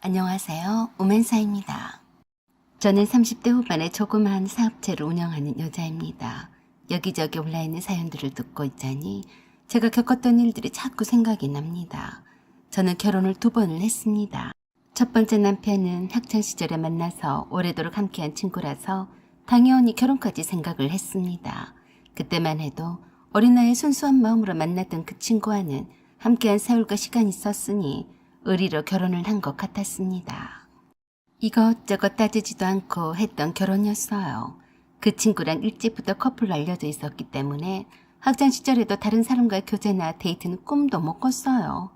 안녕하세요. 오멘사입니다. 저는 30대 후반의 조그마한 사업체를 운영하는 여자입니다. 여기저기 올라있는 사연들을 듣고 있자니 제가 겪었던 일들이 자꾸 생각이 납니다. 저는 결혼을 2번을 했습니다. 첫 번째 남편은 학창시절에 만나서 오래도록 함께한 친구라서 당연히 결혼까지 생각을 했습니다. 그때만 해도 어린 나이에 순수한 마음으로 만났던 그 친구와는 함께한 세월과 시간이 있었으니 의리로 결혼을 한 것 같았습니다. 이것저것 따지지도 않고 했던 결혼이었어요. 그 친구랑 일찍부터 커플로 알려져 있었기 때문에 학창시절에도 다른 사람과의 교제나 데이트는 꿈도 못 꿨어요.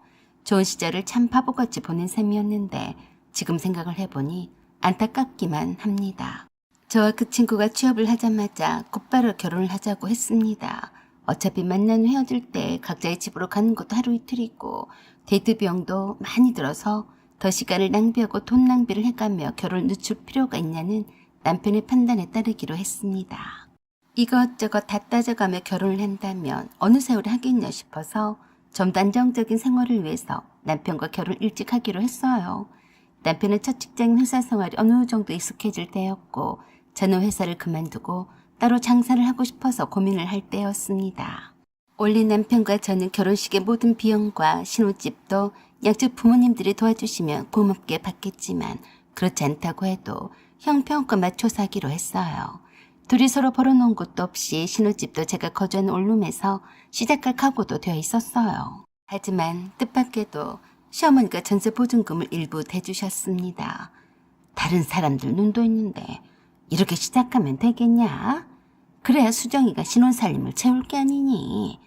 좋은 시절을 참 바보같이 보낸 셈이었는데 지금 생각을 해보니 안타깝기만 합니다. 저와 그 친구가 취업을 하자마자 곧바로 결혼을 하자고 했습니다. 어차피 만난 헤어질 때 각자의 집으로 가는 것도 하루 이틀이고 데이트 비용도 많이 들어서 더 시간을 낭비하고 돈 낭비를 해가며 결혼을 늦출 필요가 있냐는 남편의 판단에 따르기로 했습니다. 이것저것 다 따져가며 결혼을 한다면 어느 세월에 하겠냐 싶어서 좀 더 안정적인 생활을 위해서 남편과 결혼을 일찍 하기로 했어요. 남편은 첫 직장인 회사 생활이 어느 정도 익숙해질 때였고 저는 회사를 그만두고 따로 장사를 하고 싶어서 고민을 할 때였습니다. 원래 남편과 저는 결혼식의 모든 비용과 신혼집도 양쪽 부모님들이 도와주시면 고맙게 받겠지만 그렇지 않다고 해도 형편껏 맞춰서 하기로 했어요. 둘이 서로 벌어놓은 것도 없이 신혼집도 제가 거주하는 원룸에서 시작할 각오도 되어 있었어요. 하지만 뜻밖에도 시어머니가 전세 보증금을 일부 대주셨습니다. 다른 사람들 눈도 있는데 이렇게 시작하면 되겠냐? 그래야 수정이가 신혼살림을 채울 게 아니니.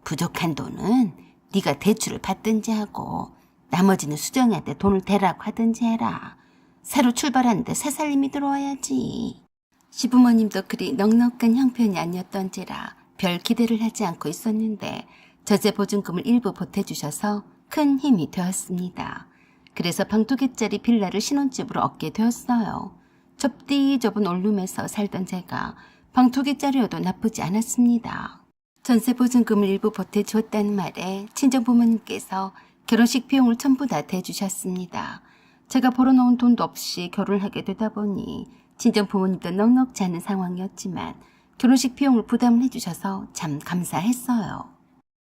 부족한 돈은 네가 대출을 받든지 하고 나머지는 수정이한테 돈을 대라고 하든지 해라. 새로 출발하는데 새 살림이 들어와야지. 시부모님도 그리 넉넉한 형편이 아니었던지라 별 기대를 하지 않고 있었는데 전세 보증금을 일부 보태주셔서 큰 힘이 되었습니다. 그래서 방 2개짜리 빌라를 신혼집으로 얻게 되었어요. 좁디 좁은 원룸에서 살던 제가 방 2개짜리여도 나쁘지 않았습니다. 전세 보증금을 일부 보태주었다는 말에 친정부모님께서 결혼식 비용을 전부 다 대주셨습니다. 제가 벌어놓은 돈도 없이 결혼을 하게 되다 보니 친정부모님도 넉넉지 않은 상황이었지만 결혼식 비용을 부담을 해주셔서 참 감사했어요.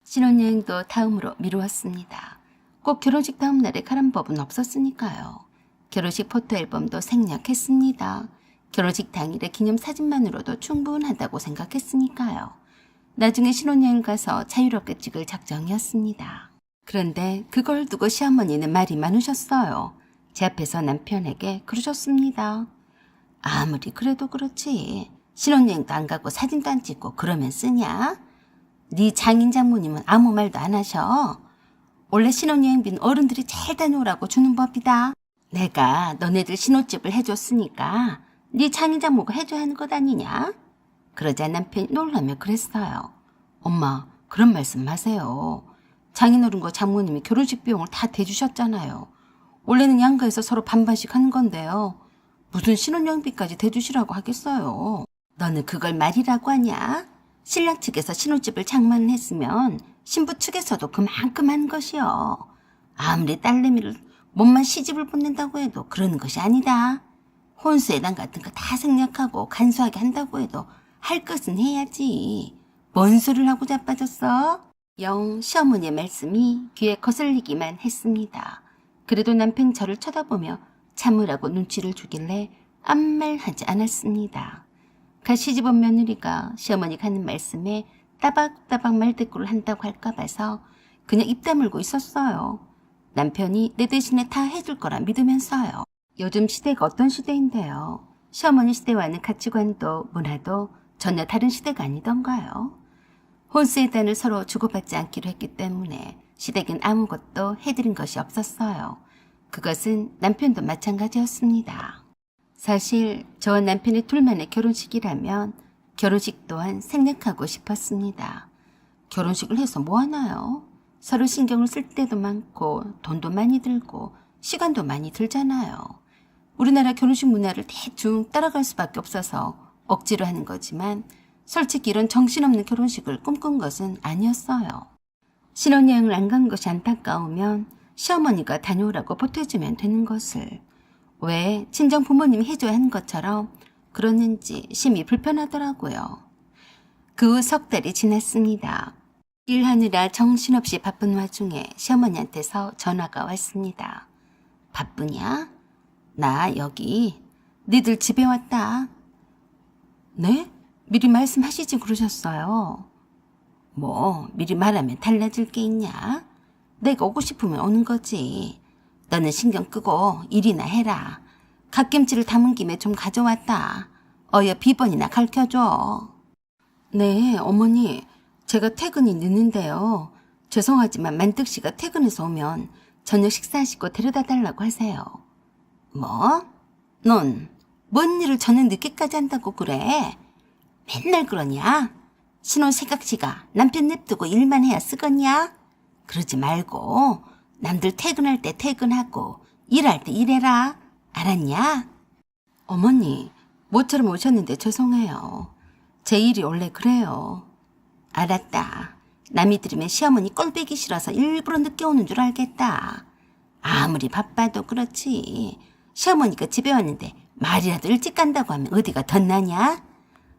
신혼여행도 다음으로 미루었습니다. 꼭 결혼식 다음 날에 가란 법은 없었으니까요. 결혼식 포토앨범도 생략했습니다. 결혼식 당일의 기념사진만으로도 충분하다고 생각했으니까요. 나중에 신혼여행을 가서 자유롭게 찍을 작정이었습니다. 그런데 그걸 두고 시어머니는 말이 많으셨어요. 제 앞에서 남편에게 그러셨습니다. 아무리 그래도 그렇지. 신혼여행도 안 가고 사진도 안 찍고 그러면 쓰냐? 네 장인 장모님은 아무 말도 안 하셔. 원래 신혼여행비는 어른들이 잘 다녀오라고 주는 법이다. 내가 너네들 신혼집을 해줬으니까 네 장인 장모가 해줘야 하는 것 아니냐? 그러자 남편이 놀라며 그랬어요. 엄마, 그런 말씀 마세요. 장인어른과 장모님이 결혼식 비용을 다 대주셨잖아요. 원래는 양가에서 서로 반반씩 하는 건데요. 무슨 신혼여행비까지 대주시라고 하겠어요. 너는 그걸 말이라고 하냐? 신랑 측에서 신혼집을 장만을 했으면 신부 측에서도 그만큼 한 것이요. 아무리 딸내미를 몸만 시집을 보낸다고 해도 그러는 것이 아니다. 혼수예단 같은 거 다 생략하고 간소하게 한다고 해도 할 것은 해야지. 뭔 소리를 하고 자빠졌어? 영 시어머니의 말씀이 귀에 거슬리기만 했습니다. 그래도 남편 저를 쳐다보며 참으라고 눈치를 주길래 아무 말 하지 않았습니다. 갓 시집온 며느리가 시어머니가 하는 말씀에 따박따박 말대꾸를 한다고 할까 봐서 그냥 입 다물고 있었어요. 남편이 내 대신에 다 해줄 거라 믿으면서요. 요즘 시대가 어떤 시대인데요. 시어머니 시대와는 가치관도 문화도 전혀 다른 시대가 아니던가요. 혼수예단을 서로 주고받지 않기로 했기 때문에 시댁은 아무것도 해드린 것이 없었어요. 그것은 남편도 마찬가지였습니다. 사실 저와 남편의 둘만의 결혼식이라면 결혼식 또한 생략하고 싶었습니다. 결혼식을 해서 뭐 하나요? 서로 신경을 쓸 때도 많고 돈도 많이 들고 시간도 많이 들잖아요. 우리나라 결혼식 문화를 대충 따라갈 수밖에 없어서 억지로 하는 거지만 솔직히 이런 정신없는 결혼식을 꿈꾼 것은 아니었어요. 신혼여행을 안 간 것이 안타까우면 시어머니가 다녀오라고 보태주면 되는 것을 왜 친정 부모님이 해줘야 하는 것처럼 그러는지 심히 불편하더라고요. 그 후 석 달이 지났습니다. 일하느라 정신없이 바쁜 와중에 시어머니한테서 전화가 왔습니다. 바쁘냐? 나 여기 니들 집에 왔다. 네? 미리 말씀하시지 그러셨어요. 뭐 미리 말하면 달라질 게 있냐? 내가 오고 싶으면 오는 거지. 너는 신경 끄고 일이나 해라. 갓김치를 담은 김에 좀 가져왔다. 어여 비번이나 가르쳐줘. 네, 어머니. 제가 퇴근이 늦는데요. 죄송하지만 만득씨가 퇴근해서 오면 저녁 식사하시고 데려다 달라고 하세요. 뭐? 넌 뭔 일을 저녁 늦게까지 한다고 그래? 맨날 그러냐? 신혼 새각시가 남편 냅두고 일만 해야 쓰겄냐? 그러지 말고 남들 퇴근할 때 퇴근하고 일할 때 일해라. 알았냐? 어머니, 모처럼 오셨는데 죄송해요. 제 일이 원래 그래요. 알았다. 남이 들으면 시어머니 꼴배기 싫어서 일부러 늦게 오는 줄 알겠다. 아무리 바빠도 그렇지. 시어머니가 집에 왔는데 말이라도 일찍 간다고 하면 어디가 덧나냐?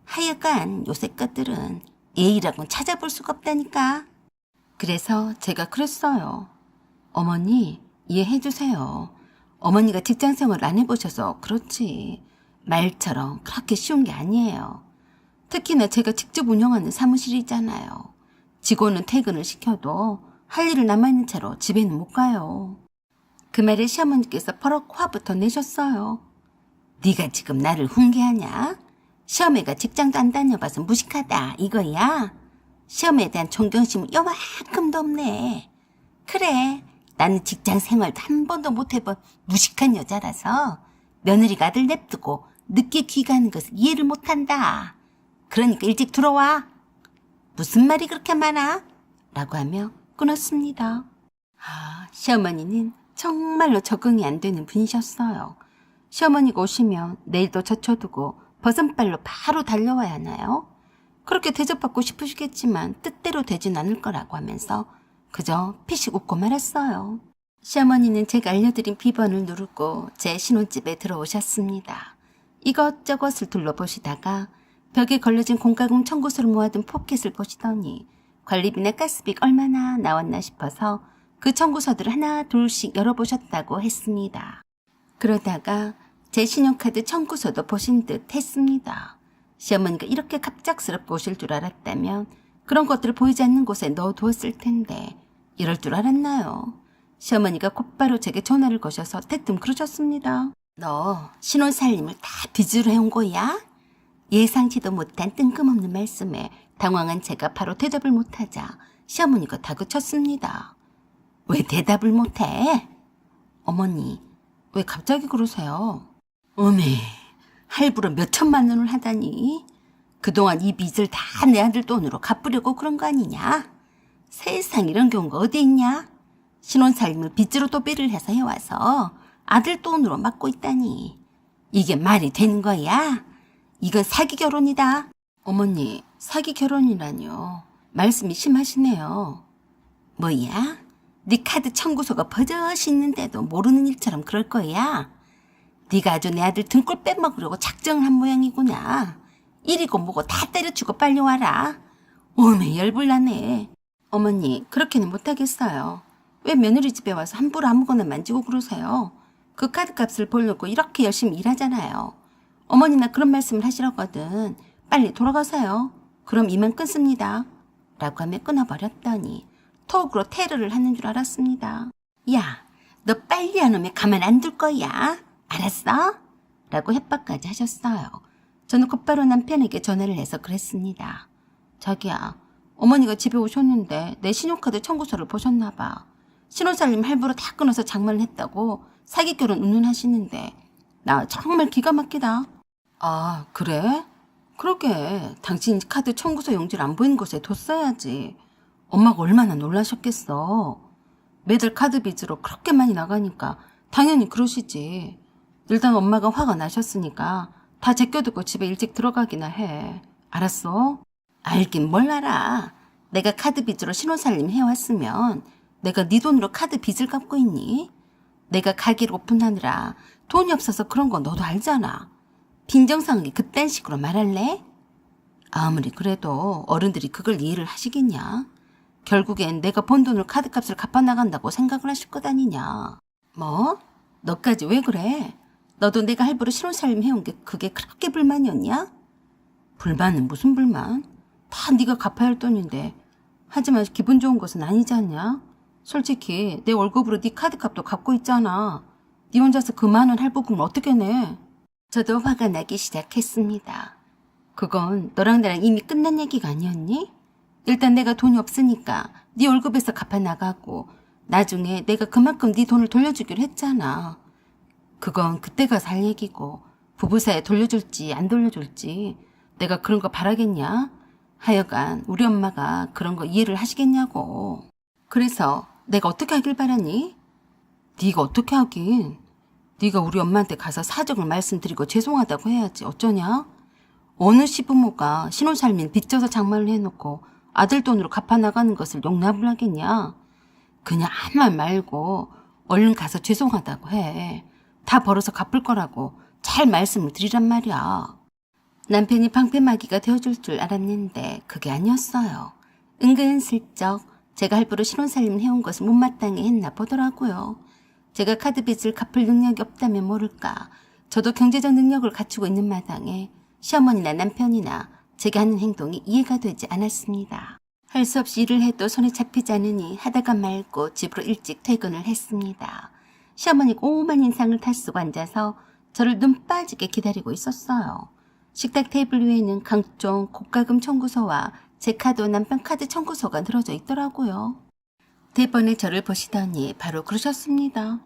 하여간 요새 것들은 예의라고는 찾아볼 수가 없다니까. 그래서 제가 그랬어요. 어머니, 이해해 주세요. 어머니가 직장생활을 안 해보셔서 그렇지. 말처럼 그렇게 쉬운 게 아니에요. 특히나 제가 직접 운영하는 사무실이잖아요. 직원은 퇴근을 시켜도 할 일을 남아있는 채로 집에는 못 가요. 그 말에 시어머니께서 버럭 화부터 내셨어요. 네가 지금 나를 훈계하냐? 시어머니가 직장도 안 다녀봐서 무식하다 이거야? 시어머니에 대한 존경심은 요만큼도 없네. 그래, 나는 직장 생활도 한 번도 못 해본 무식한 여자라서 며느리가 아들 냅두고 늦게 귀가하는 것을 이해를 못한다. 그러니까 일찍 들어와. 무슨 말이 그렇게 많아? 라고 하며 끊었습니다. 시어머니는 정말로 적응이 안 되는 분이셨어요. 시어머니가 오시면 내일도 젖혀두고 버선발로 바로 달려와야 하나요? 그렇게 대접받고 싶으시겠지만 뜻대로 되진 않을 거라고 하면서 그저 피식 웃고 말았어요. 시어머니는 제가 알려드린 비번을 누르고 제 신혼집에 들어오셨습니다. 이것저것을 둘러보시다가 벽에 걸려진 공과금 청구서를 모아둔 포켓을 보시더니 관리비나 가스비가 얼마나 나왔나 싶어서 그 청구서들을 하나 둘씩 열어보셨다고 했습니다. 그러다가 제 신용카드 청구서도 보신 듯 했습니다. 시어머니가 이렇게 갑작스럽게 오실 줄 알았다면 그런 것들을 보이지 않는 곳에 넣어두었을 텐데 이럴 줄 알았나요? 시어머니가 곧바로 제게 전화를 거셔서 대뜸 그러셨습니다. 너 신혼 살림을 다 빚으로 해온 거야? 예상치도 못한 뜬금없는 말씀에 당황한 제가 바로 대답을 못하자 시어머니가 다그쳤습니다. 왜 대답을 못해? 어머니, 왜 갑자기 그러세요? 어메, 할부로 몇 천만 원을 하다니. 그동안 이 빚을 다 내 아들 돈으로 갚으려고 그런 거 아니냐? 세상 이런 경우가 어디 있냐? 신혼살림을 빚으로 도배를 해서 해와서 아들 돈으로 맡고 있다니. 이게 말이 되는 거야? 이건 사기 결혼이다. 어머니, 사기 결혼이라뇨. 말씀이 심하시네요. 뭐야? 네 카드 청구서가 버젓이 있는데도 모르는 일처럼 그럴 거야? 네가 아주 내 아들 등골 빼먹으려고 작정을 한 모양이구나. 이리고 뭐고 다 때려치고 빨리 와라. 오메 열불나네. 어머니, 그렇게는 못하겠어요. 왜 며느리 집에 와서 함부로 아무거나 만지고 그러세요? 그 카드 값을 보려고 이렇게 열심히 일하잖아요. 어머니나 그런 말씀을 하시려거든. 빨리 돌아가세요. 그럼 이만 끊습니다. 라고 하며 끊어버렸더니 톡으로 테러를 하는 줄 알았습니다. 야, 너 빨리 안 오면 가만 안 둘 거야. 알았어? 라고 협박까지 하셨어요. 저는 곧바로 남편에게 전화를 해서 그랬습니다. 자기야, 어머니가 집에 오셨는데 내 신용카드 청구서를 보셨나 봐. 신혼살림 할부로 다 끊어서 장만을 했다고 사기 결혼 운운하시는데 나 정말 기가 막히다. 아, 그래? 그러게 당신 카드 청구서 용지를 안 보이는 곳에 뒀어야지. 엄마가 얼마나 놀라셨겠어. 매달 카드 빚으로 그렇게 많이 나가니까 당연히 그러시지. 일단 엄마가 화가 나셨으니까 다 제껴두고 집에 일찍 들어가기나 해. 알았어? 알긴 뭘 알아. 내가 카드 빚으로 신혼살림 해왔으면 내가 네 돈으로 카드 빚을 갚고 있니? 내가 가게를 오픈하느라 돈이 없어서 그런 거 너도 알잖아. 빈정상하게 그딴 식으로 말할래? 아무리 그래도 어른들이 그걸 이해를 하시겠냐? 결국엔 내가 번 돈으로 카드값을 갚아나간다고 생각을 하실 것 아니냐. 뭐? 너까지 왜 그래? 너도 내가 할부로 신혼살림 해온 게 그게 그렇게 불만이었냐? 불만은 무슨 불만? 다 네가 갚아야 할 돈인데. 하지만 기분 좋은 것은 아니지 않냐? 솔직히 내 월급으로 네 카드값도 갚고 있잖아. 네 혼자서 그 많은 할부금을 어떻게 내? 저도 화가 나기 시작했습니다. 그건 너랑 나랑 이미 끝난 얘기가 아니었니? 일단 내가 돈이 없으니까 네 월급에서 갚아나가고 나중에 내가 그만큼 네 돈을 돌려주기로 했잖아. 그건 그때 가서 할 얘기고 부부 사이에 돌려줄지 안 돌려줄지 내가 그런 거 바라겠냐? 하여간 우리 엄마가 그런 거 이해를 하시겠냐고. 그래서 내가 어떻게 하길 바라니? 네가 어떻게 하긴. 네가 우리 엄마한테 가서 사정을 말씀드리고 죄송하다고 해야지. 어쩌냐? 어느 시부모가 신혼살림 빚져서 장만을 해놓고 아들 돈으로 갚아나가는 것을 용납을 하겠냐? 그냥 아무 말 말고 얼른 가서 죄송하다고 해. 다 벌어서 갚을 거라고 잘 말씀을 드리란 말이야. 남편이 방패막이가 되어줄 줄 알았는데 그게 아니었어요. 은근슬쩍 제가 할부로 신혼살림 해온 것을 못마땅히 했나 보더라고요. 제가 카드 빚을 갚을 능력이 없다면 모를까. 저도 경제적 능력을 갖추고 있는 마당에 시어머니나 남편이나 제가 하는 행동이 이해가 되지 않았습니다. 할 수 없이 일을 해도 손에 잡히지 않으니 하다가 말고 집으로 일찍 퇴근을 했습니다. 시어머니가 오만 인상을 탈쓰고 앉아서 저를 눈 빠지게 기다리고 있었어요. 식탁 테이블 위에는 각종 고가금 청구서와 제 카드 남편 카드 청구서가 늘어져 있더라고요. 대번에 저를 보시더니 바로 그러셨습니다.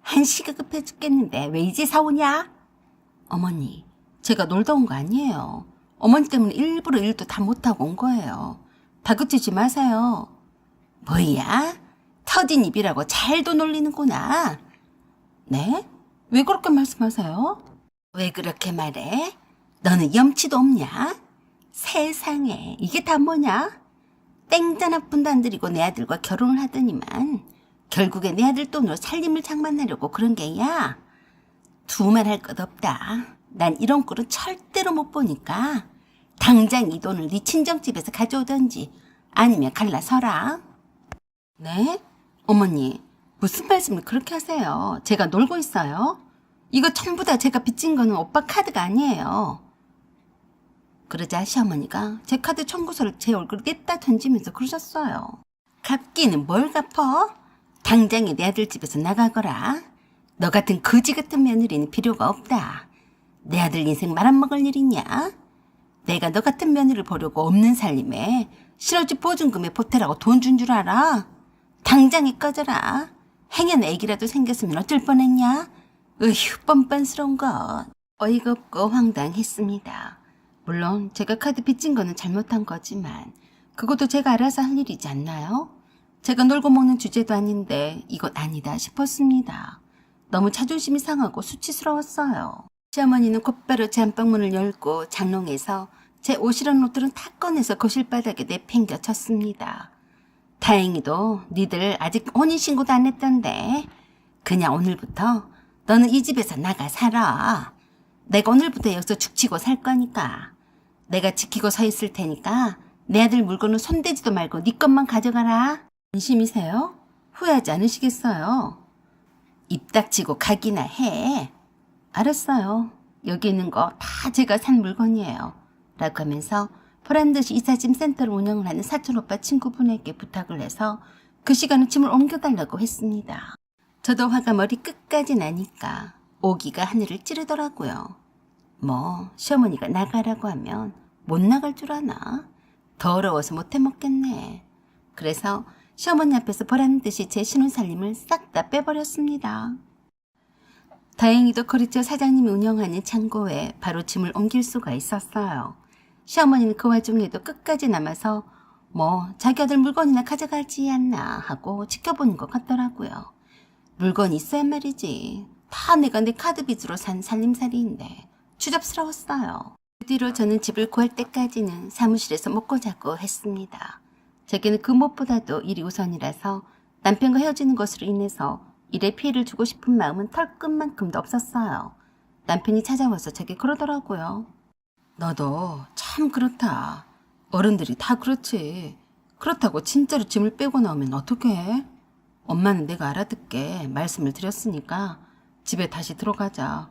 한시가 급해 죽겠는데 왜 이제 사오냐? 어머니, 제가 놀다 온 거 아니에요. 어머니 때문에 일부러 일도 다 못하고 온 거예요. 다그치지 마세요. 뭐야? 터진 입이라고 잘도 놀리는구나. 네? 왜 그렇게 말씀하세요? 왜 그렇게 말해? 너는 염치도 없냐? 세상에 이게 다 뭐냐? 땡전 한 푼도 안 들이고 내 아들과 결혼을 하더니만 결국에 내 아들 돈으로 살림을 장만하려고 그런 게야. 두말할 것 없다. 난 이런 꼴은 절대로 못 보니까 당장 이 돈을 네 친정집에서 가져오던지 아니면 갈라서라. 네? 어머니, 무슨 말씀을 그렇게 하세요? 제가 놀고 있어요? 이거 전부 다 제가 빚진 거는 오빠 카드가 아니에요. 그러자 시어머니가 제 카드 청구서를 제 얼굴에 냈다 던지면서 그러셨어요. 갚기는 뭘 갚어? 당장에 내 아들 집에서 나가거라. 너 같은 거지 같은 며느리는 필요가 없다. 내 아들 인생 말아먹을 일이냐? 내가 너 같은 며느리를 보려고 없는 살림에 실어주 보증금에 보태라고 돈 준 줄 알아? 당장에 꺼져라. 행여나 애기라도 생겼으면 어쩔 뻔했냐? 으휴, 뻔뻔스러운 것. 어이가 없고 황당했습니다. 물론 제가 카드 빚진 거는 잘못한 거지만 그것도 제가 알아서 할 일이지 않나요? 제가 놀고 먹는 주제도 아닌데 이건 아니다 싶었습니다. 너무 자존심이 상하고 수치스러웠어요. 시어머니는 곧바로 제 안방문을 열고 장롱에서 제 옷이랑 옷들은 다 꺼내서 거실 바닥에 내팽겨 쳤습니다. 다행히도 니들 아직 혼인신고도 안 했던데 그냥 오늘부터 너는 이 집에서 나가 살아. 내가 오늘부터 여기서 죽치고 살 거니까. 내가 지키고 서 있을 테니까 내 아들 물건은 손대지도 말고 네 것만 가져가라. 진심이세요? 후회하지 않으시겠어요? 입 닥치고 가기나 해. 알았어요. 여기 있는 거 다 제가 산 물건이에요. 라고 하면서 보란듯이 이삿짐 센터를 운영을 하는 사촌오빠 친구분에게 부탁을 해서 그 시간에 짐을 옮겨달라고 했습니다. 저도 화가 머리 끝까지 나니까 오기가 하늘을 찌르더라고요. 뭐 시어머니가 나가라고 하면 못 나갈 줄 아나? 더러워서 못 해먹겠네. 그래서 시어머니 앞에서 보란듯이 제 신혼살림을 싹 다 빼버렸습니다. 다행히도 거래처 사장님이 운영하는 창고에 바로 짐을 옮길 수가 있었어요. 시어머니는 그 와중에도 끝까지 남아서 뭐 자기 아들 물건이나 가져가지 않나 하고 지켜보는 것 같더라고요. 물건이 있어야 말이지. 다 내가 내 카드 빚으로 산 살림살이인데 추잡스러웠어요. 그 뒤로 저는 집을 구할 때까지는 사무실에서 먹고 자고 했습니다. 제게는 그 무엇보다도 일이 우선이라서 남편과 헤어지는 것으로 인해서 일에 피해를 주고 싶은 마음은 털끝만큼도 없었어요. 남편이 찾아와서 제게 그러더라고요. 너도 참 그렇다. 어른들이 다 그렇지. 그렇다고 진짜로 짐을 빼고 나오면 어떡해? 엄마는 내가 알아듣게 말씀을 드렸으니까 집에 다시 들어가자.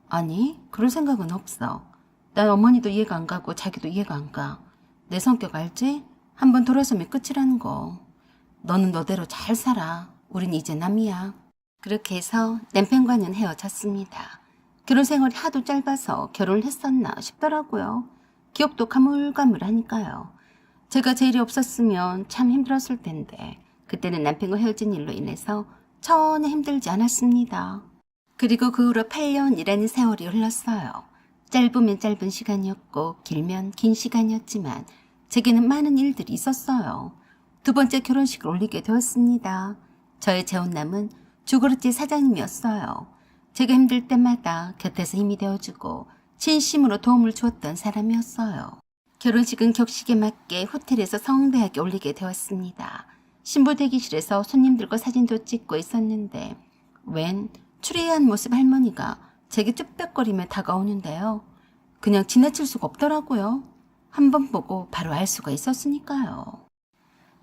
아니, 그럴 생각은 없어. 난 어머니도 이해가 안 가고 자기도 이해가 안 가. 내 성격 알지? 한번 돌아서면 끝이라는 거. 너는 너대로 잘 살아. 우린 이제 남이야. 그렇게 해서 남편과는 헤어졌습니다. 결혼 생활이 하도 짧아서 결혼을 했었나 싶더라고요. 기억도 가물가물하니까요. 제가 제 일이 없었으면 참 힘들었을 텐데 그때는 남편과 헤어진 일로 인해서 전혀 힘들지 않았습니다. 그리고 그 후로 8년이라는 세월이 흘렀어요. 짧으면 짧은 시간이었고 길면 긴 시간이었지만 제게는 많은 일들이 있었어요. 두 번째 결혼식을 올리게 되었습니다. 저의 재혼남은 주거릇지 사장님이었어요. 제가 힘들 때마다 곁에서 힘이 되어주고 진심으로 도움을 주었던 사람이었어요. 결혼식은 격식에 맞게 호텔에서 성대하게 올리게 되었습니다. 신부 대기실에서 손님들과 사진도 찍고 있었는데 웬 추리한 모습 할머니가 제게 쭈뼛거리며 다가오는데요. 그냥 지나칠 수가 없더라고요. 한 번 보고 바로 알 수가 있었으니까요.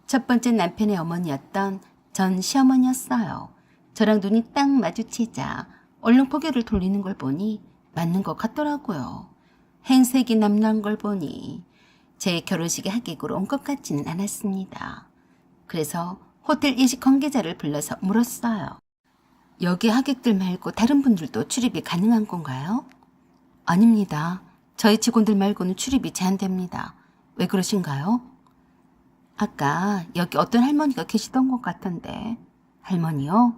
첫 번째 남편의 어머니였던 전 시어머니였어요. 저랑 눈이 딱 마주치자 얼른 고개를 돌리는 걸 보니 맞는 것 같더라고요. 행색이 남는 걸 보니 제 결혼식에 하객으로 온 것 같지는 않았습니다. 그래서 호텔 예식 관계자를 불러서 물었어요. 여기 하객들 말고 다른 분들도 출입이 가능한 건가요? 아닙니다. 저희 직원들 말고는 출입이 제한됩니다. 왜 그러신가요? 아까 여기 어떤 할머니가 계시던 것 같던데. 할머니요?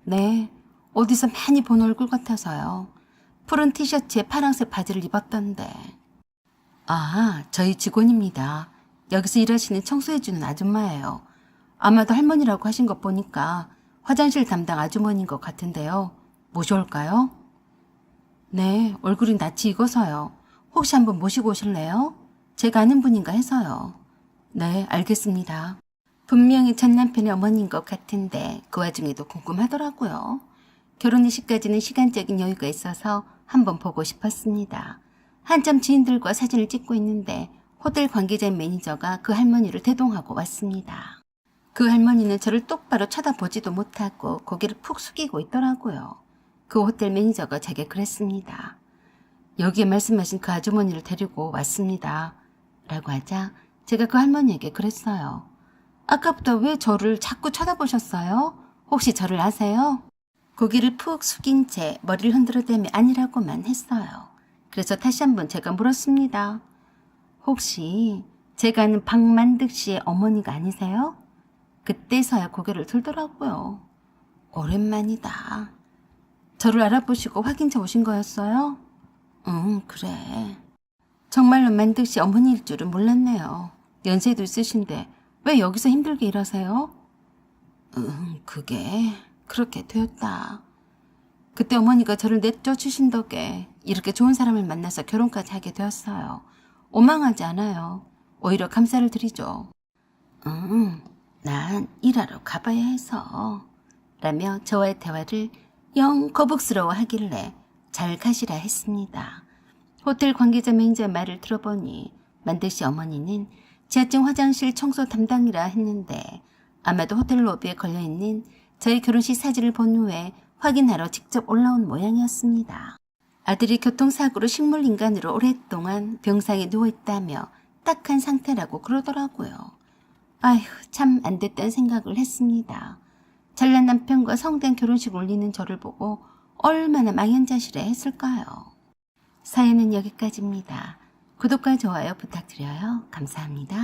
네, 어디서 많이 본 얼굴 같아서요. 푸른 티셔츠에 파란색 바지를 입었던데. 아, 저희 직원입니다. 여기서 일하시는 청소해주는 아줌마예요. 아마도 할머니라고 하신 것 보니까 화장실 담당 아주머니인 것 같은데요. 모셔올까요? 네, 얼굴이 낯이 익어서요. 혹시 한번 모시고 오실래요? 제가 아는 분인가 해서요. 네, 알겠습니다. 분명히 전 남편의 어머니인 것 같은데 그 와중에도 궁금하더라고요. 결혼식까지는 시간적인 여유가 있어서 한번 보고 싶었습니다. 한참 지인들과 사진을 찍고 있는데 호텔 관계자 매니저가 그 할머니를 대동하고 왔습니다. 그 할머니는 저를 똑바로 쳐다보지도 못하고 고개를 푹 숙이고 있더라고요. 그 호텔 매니저가 제게 그랬습니다. 여기에 말씀하신 그 아주머니를 데리고 왔습니다. 라고 하자 제가 그 할머니에게 그랬어요. 아까부터 왜 저를 자꾸 쳐다보셨어요? 혹시 저를 아세요? 고개를 푹 숙인 채 머리를 흔들어대며 아니라고만 했어요. 그래서 다시 한번 제가 물었습니다. 혹시 제가 아는 박만득 씨의 어머니가 아니세요? 그때서야 고개를 들더라고요. 오랜만이다. 저를 알아보시고 확인차 오신 거였어요? 응, 그래. 정말로 만득 씨 어머니일 줄은 몰랐네요. 연세도 있으신데 왜 여기서 힘들게 일하세요? 그게 그렇게 되었다. 그때 어머니가 저를 내쫓으신 덕에 이렇게 좋은 사람을 만나서 결혼까지 하게 되었어요. 원망하지 않아요. 오히려 감사를 드리죠. 난 일하러 가봐야 해서 라며 저와의 대화를 영 거북스러워 하길래 잘 가시라 했습니다. 호텔 관계자 매니저의 말을 들어보니 만득 씨 어머니는 지하층 화장실 청소 담당이라 했는데 아마도 호텔 로비에 걸려있는 저희 결혼식 사진을 본 후에 확인하러 직접 올라온 모양이었습니다. 아들이 교통사고로 식물인간으로 오랫동안 병상에 누워있다며 딱한 상태라고 그러더라고요. 아휴, 참 안 됐다는 생각을 했습니다. 잘난 남편과 성대한 결혼식 올리는 저를 보고 얼마나 망연자실해 했을까요? 사연은 여기까지입니다. 구독과 좋아요 부탁드려요. 감사합니다.